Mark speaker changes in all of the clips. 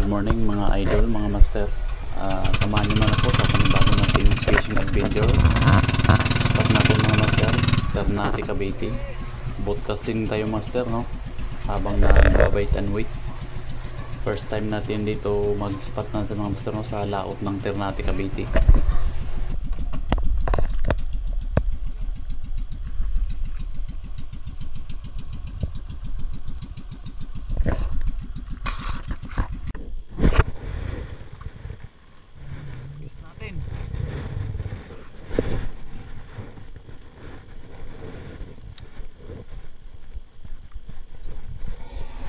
Speaker 1: Good morning mga idol, mga master. Samahan niyo naman ako sa panibago natin fishing adventure. Spot natin mga master, Ternate, Cavite. Boat casting tayo master, no? Habang nagbabait and wait. First time natin dito mag-spot natin mga master, no? Sa laot ng Ternate, Cavite.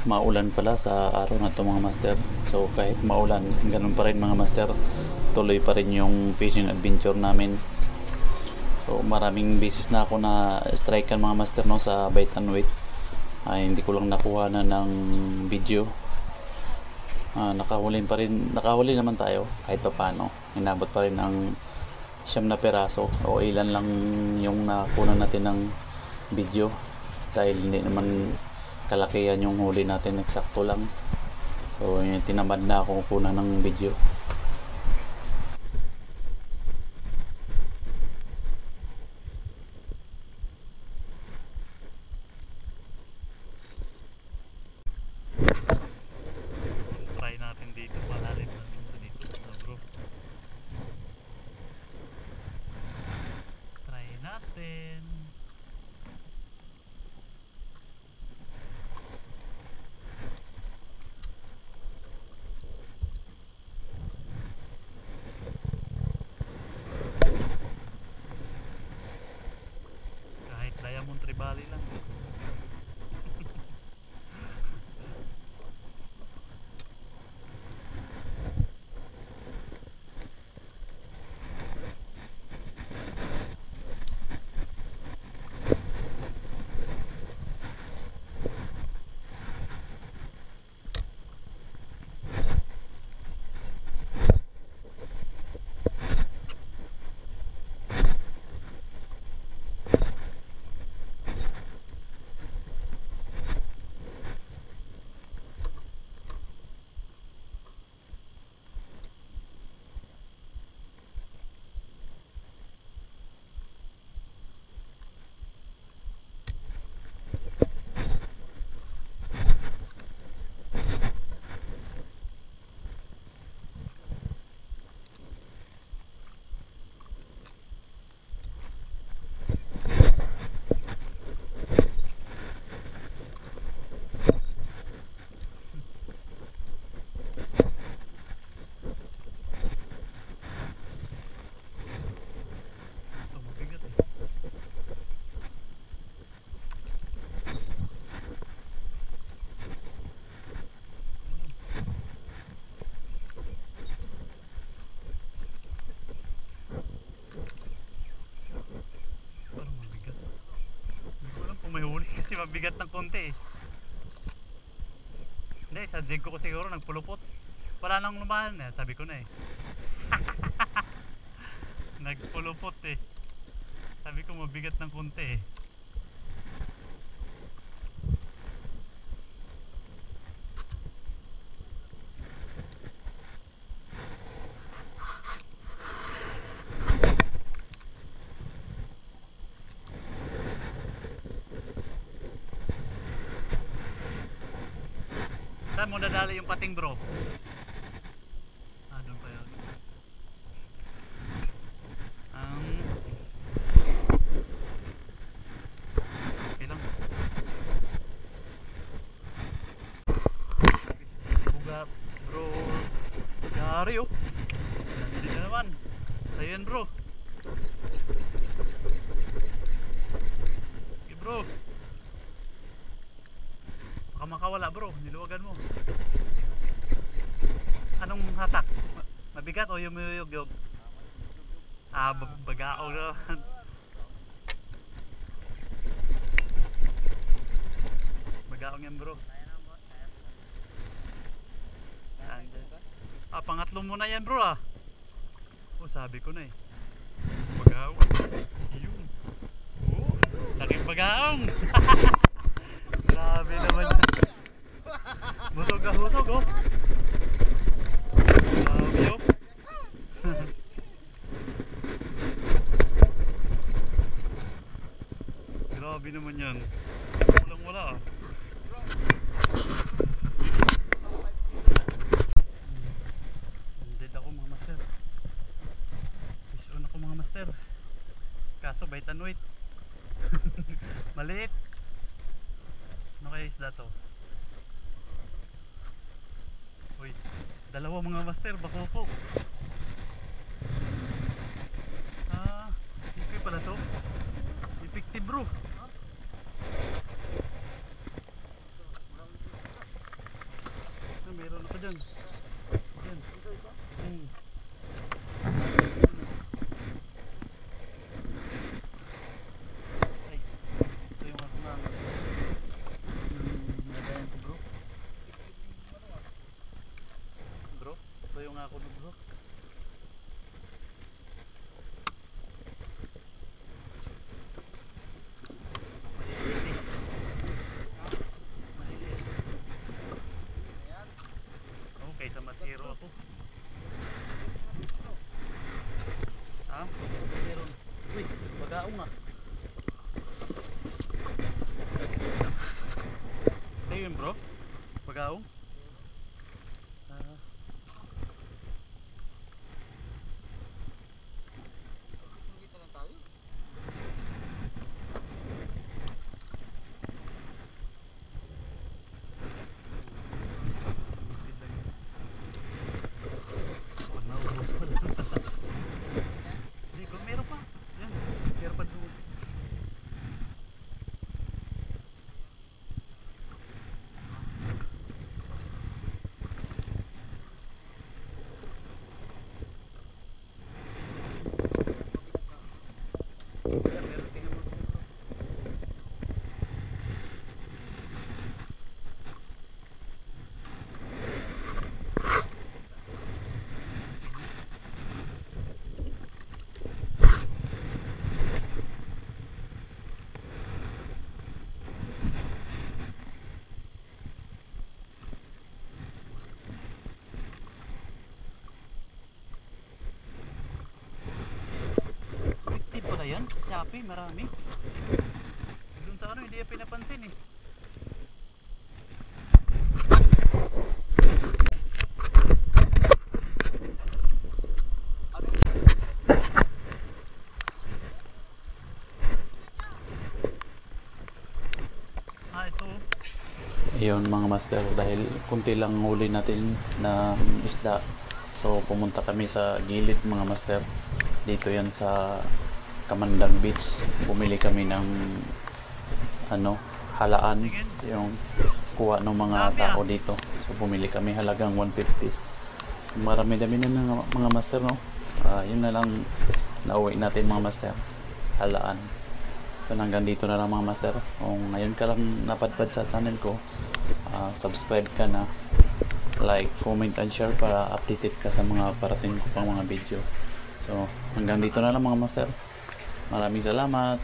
Speaker 1: Maulan pala sa araw na ito mga master. So kahit maulan, ganun pa rin mga master, tuloy pa rin yung fishing adventure namin. So maraming beses na ako na strikean mga master, no, sa bait and wait. Hindi ko lang nakuha na ng video. Nakahuli naman tayo kahit pa paano. Inabot pa rin ang 9 na peraso o ilan lang yung nakuha natin ng video, dahil hindi naman kalakihan yung huli natin, eksakto lang. So tinamad na ako kukunan ng video. Try natin dito, malalim na dito bro. Try natin. Diamond Tribali lang. May huli kasi mabigat ng konti eh. Hindi, sa jig ko siguro nagpulupot. Wala nang lumahan eh, sabi ko na eh. Nagpulupot eh. Sabi ko mabigat ng konti eh. Saan mo nadali yung pating bro? Doon pa yun. Okay lang. Buga bro. Yari oh. Nandito na naman. Sa'yo yan bro. Okay bro. Baka makawala bro, niluwagan mo. Anong hatak? Mabigat o yumuyog-yog? Bagaog naman. Bagaog yan bro. Pangatlo mo na yan bro ah. Sabi ko na eh. Bagaog. Yun. Laking bagaong. Grabe naman. Busog ka, busog oh. naman yan. Walang wala ah. Dead ako mga master. Fish on ako mga master. Kaso bite and wait. Maliit. Ano kaya isda to? Uy, dalawa mga master, bakoko. Ah, sipi pala to. Effective bro. Ah, meron ako dyan. Yan. Ay, so yung ako na nagayan ko bro. Bro, so yung ako na bro. Okay, sa masiro ako. Ha? Meron. Uy, bagaong nga. Sa'yo yun bro? Bagaong? Meron pa. Yan. Meron pa doon. Meron, tingnan mo. Effective pala yan. Sa Shopee, marami. Doon sa ano, hindi yan pinapansin eh. Ito. Ayun mga master, dahil kunti lang huli natin na isda. So pumunta kami sa gilid mga master. Dito yan sa Kamandang Beach. Bumili kami ng ano, halaan, yung kuha ng mga tao dito. So bumili kami halagang 150. Marami-dami na mga master no. Yun na lang nauwi natin mga master. Halaan. So hanggang dito na lang mga master. Kung ngayon ka lang napadpad sa channel ko, subscribe ka na, like, comment and share para updated ka sa mga parating ko pang mga video. So hanggang dito na lang mga master. Maraming salamat.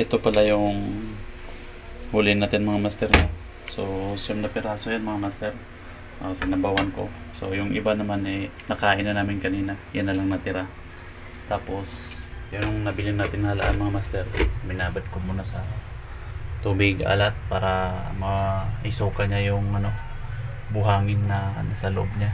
Speaker 1: Ito pala yung huli natin mga master. So siyam na piraso yan mga master. Sinabawan ko. So yung iba naman nakain na namin kanina. Yan na lang natira. Tapos yung nabili natin halaan mga master, binabad ko muna sa tubig alat para maisuka niya yung buhangin na nasa loob niya.